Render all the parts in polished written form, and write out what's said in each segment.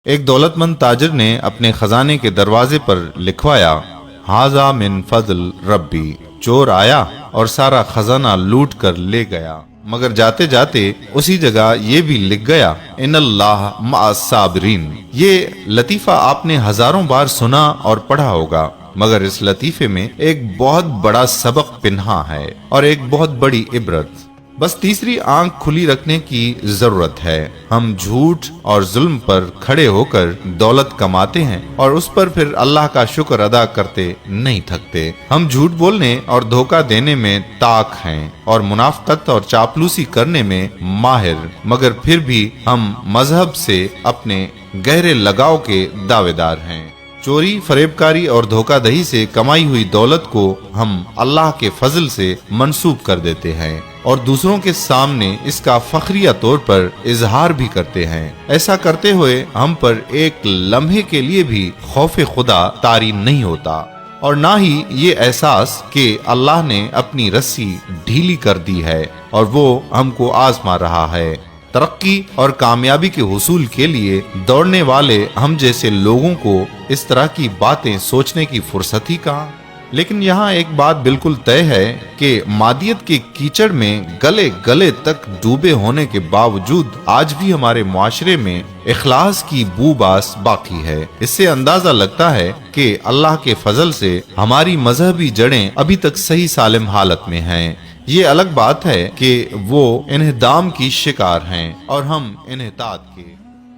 ایک دولتمند تاجر نے اپنے خزانے کے دروازے پر لکھوایا، ہاذا من فضل ربی۔ چور آیا اور سارا خزانہ لوٹ کر لے گیا، مگر جاتے جاتے اسی جگہ یہ بھی لکھ گیا، ان اللہ مع الصابرین۔ یہ لطیفہ آپ نے ہزاروں بار سنا اور پڑھا ہوگا، مگر اس لطیفے میں ایک بہت بڑا سبق پنہاں ہے اور ایک بہت بڑی عبرت۔ بس تیسری آنکھ کھلی رکھنے کی ضرورت ہے۔ ہم جھوٹ اور ظلم پر کھڑے ہو کر دولت کماتے ہیں اور اس پر پھر اللہ کا شکر ادا کرتے نہیں تھکتے۔ ہم جھوٹ بولنے اور دھوکہ دینے میں طاق ہیں اور منافقت اور چاپلوسی کرنے میں ماہر، مگر پھر بھی ہم مذہب سے اپنے گہرے لگاؤ کے دعوے دار ہیں۔ چوری، فریب کاری اور دھوکہ دہی سے کمائی ہوئی دولت کو ہم اللہ کے فضل سے منسوب کر دیتے ہیں اور دوسروں کے سامنے اس کا فخریہ طور پر اظہار بھی کرتے ہیں۔ ایسا کرتے ہوئے ہم پر ایک لمحے کے لیے بھی خوف خدا طاری نہیں ہوتا اور نہ ہی یہ احساس کہ اللہ نے اپنی رسی ڈھیلی کر دی ہے اور وہ ہم کو آزما رہا ہے۔ ترقی اور کامیابی کے حصول کے لیے دوڑنے والے ہم جیسے لوگوں کو اس طرح کی باتیں سوچنے کی فرصت ہی کہاں؟ لیکن یہاں ایک بات بالکل طے ہے کہ مادیت کے کیچڑ میں گلے گلے تک ڈوبے ہونے کے باوجود آج بھی ہمارے معاشرے میں اخلاص کی بو باس باقی ہے۔ اس سے اندازہ لگتا ہے کہ اللہ کے فضل سے ہماری مذہبی جڑیں ابھی تک صحیح سالم حالت میں ہیں۔ یہ الگ بات ہے کہ وہ انہدام کی شکار ہیں اور ہم انحطاط کے،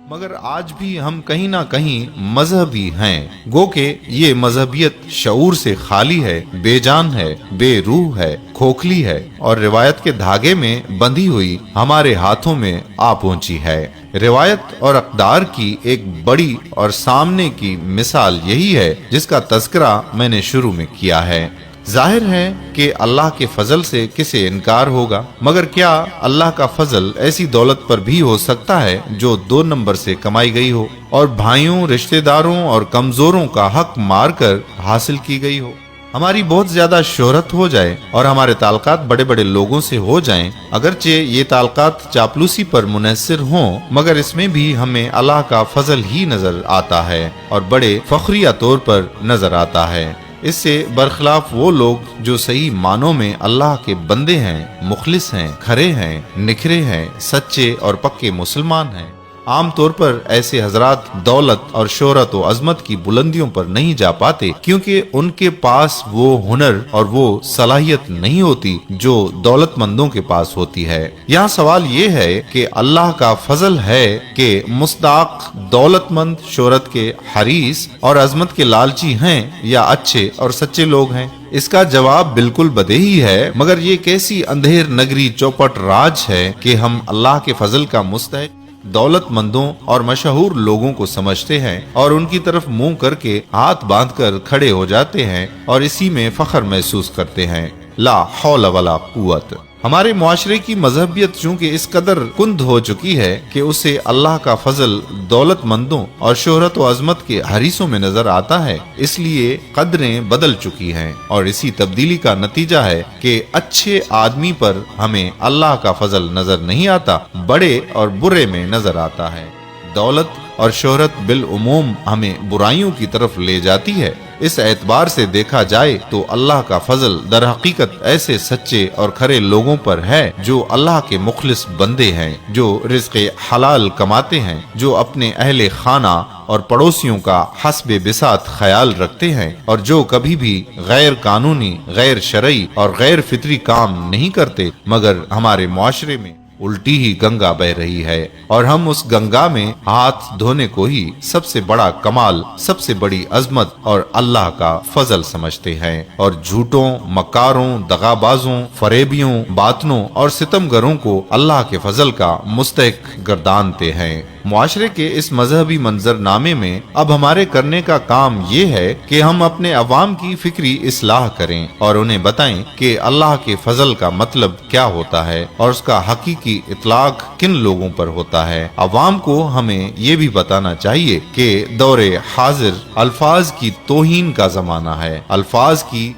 مگر آج بھی ہم کہیں نہ کہیں مذہبی ہیں، گو کہ یہ مذہبیت شعور سے خالی ہے، بے جان ہے، بے روح ہے، کھوکھلی ہے اور روایت کے دھاگے میں بندھی ہوئی ہمارے ہاتھوں میں آ پہنچی ہے۔ روایت اور اقدار کی ایک بڑی اور سامنے کی مثال یہی ہے جس کا تذکرہ میں نے شروع میں کیا ہے۔ ظاہر ہے کہ اللہ کے فضل سے کسے انکار ہوگا، مگر کیا اللہ کا فضل ایسی دولت پر بھی ہو سکتا ہے جو 2 نمبر سے کمائی گئی ہو اور بھائیوں، رشتہ داروں اور کمزوروں کا حق مار کر حاصل کی گئی ہو؟ ہماری بہت زیادہ شہرت ہو جائے اور ہمارے تعلقات بڑے بڑے لوگوں سے ہو جائیں، اگرچہ یہ تعلقات چاپلوسی پر منحصر ہوں، مگر اس میں بھی ہمیں اللہ کا فضل ہی نظر آتا ہے اور بڑے فخریہ طور پر نظر آتا ہے۔ اس سے برخلاف وہ لوگ جو صحیح معنوں میں اللہ کے بندے ہیں، مخلص ہیں، کھرے ہیں، نکھرے ہیں، سچے اور پکے مسلمان ہیں، عام طور پر ایسے حضرات دولت اور شہرت و عظمت کی بلندیوں پر نہیں جا پاتے کیونکہ ان کے پاس وہ ہنر اور وہ صلاحیت نہیں ہوتی جو دولت مندوں کے پاس ہوتی ہے۔ یہاں سوال یہ ہے کہ اللہ کا فضل ہے کہ مستحق دولت مند، شہرت کے حریص اور عظمت کے لالچی ہیں یا اچھے اور سچے لوگ ہیں؟ اس کا جواب بالکل بدیہی ہے، مگر یہ کیسی اندھیر نگری چوپٹ راج ہے کہ ہم اللہ کے فضل کا مستحق دولت مندوں اور مشہور لوگوں کو سمجھتے ہیں اور ان کی طرف منہ کر کے ہاتھ باندھ کر کھڑے ہو جاتے ہیں اور اسی میں فخر محسوس کرتے ہیں۔ لا حول ولا قوت۔ ہمارے معاشرے کی مذہبیت چونکہ اس قدر کند ہو چکی ہے کہ اسے اللہ کا فضل دولت مندوں اور شہرت و عظمت کے حریصوں میں نظر آتا ہے، اس لیے قدریں بدل چکی ہیں اور اسی تبدیلی کا نتیجہ ہے کہ اچھے آدمی پر ہمیں اللہ کا فضل نظر نہیں آتا، بڑے اور برے میں نظر آتا ہے۔ دولت اور شہرت بالعموم ہمیں برائیوں کی طرف لے جاتی ہے۔ اس اعتبار سے دیکھا جائے تو اللہ کا فضل در حقیقت ایسے سچے اور کھرے لوگوں پر ہے جو اللہ کے مخلص بندے ہیں، جو رزق حلال کماتے ہیں، جو اپنے اہل خانہ اور پڑوسیوں کا حسب بساط خیال رکھتے ہیں اور جو کبھی بھی غیر قانونی، غیر شرعی اور غیر فطری کام نہیں کرتے، مگر ہمارے معاشرے میں الٹی ہی گنگا بہ رہی ہے اور ہم اس گنگا میں ہاتھ دھونے کو ہی سب سے بڑا کمال، سب سے بڑی عظمت اور اللہ کا فضل سمجھتے ہیں اور جھوٹوں، مکاروں، دغابازوں، فریبیوں، باطنوں اور ستمگروں کو اللہ کے فضل کا مستحق گردانتے ہیں۔ معاشرے کے اس مذہبی منظر نامے میں اب ہمارے کرنے کا کام یہ ہے کہ ہم اپنے عوام کی فکری اصلاح کریں اور انہیں بتائیں کہ اللہ کے فضل کا مطلب کیا ہوتا ہے اور اس کا حقیقی اطلاق کن لوگوں پر ہوتا ہے۔ عوام کو ہمیں یہ بھی بتانا چاہیے کہ دور حاضر الفاظ کی توہین کا زمانہ ہے، الفاظ کی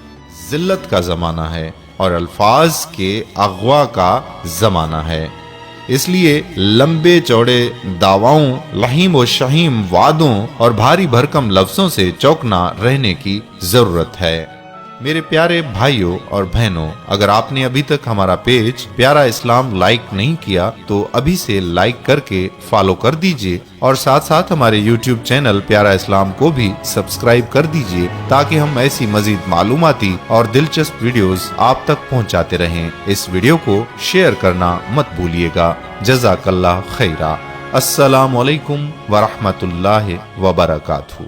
ذلت کا زمانہ ہے اور الفاظ کے اغوا کا زمانہ ہے۔ اس لیے لمبے چوڑے دعواؤں، لحیم و شہیم وعدوں اور بھاری بھرکم لفظوں سے چوکنا رہنے کی ضرورت ہے۔ میرے پیارے بھائیوں اور بہنوں، اگر آپ نے ابھی تک ہمارا پیج پیارا اسلام لائک نہیں کیا تو ابھی سے لائک کر کے فالو کر دیجئے، اور ساتھ ساتھ ہمارے یوٹیوب چینل پیارا اسلام کو بھی سبسکرائب کر دیجئے، تاکہ ہم ایسی مزید معلوماتی اور دلچسپ ویڈیوز آپ تک پہنچاتے رہیں۔ اس ویڈیو کو شیئر کرنا مت بھولیے گا۔ جزاک اللہ خیرہ۔ السلام علیکم ورحمۃ اللہ وبرکاتہ۔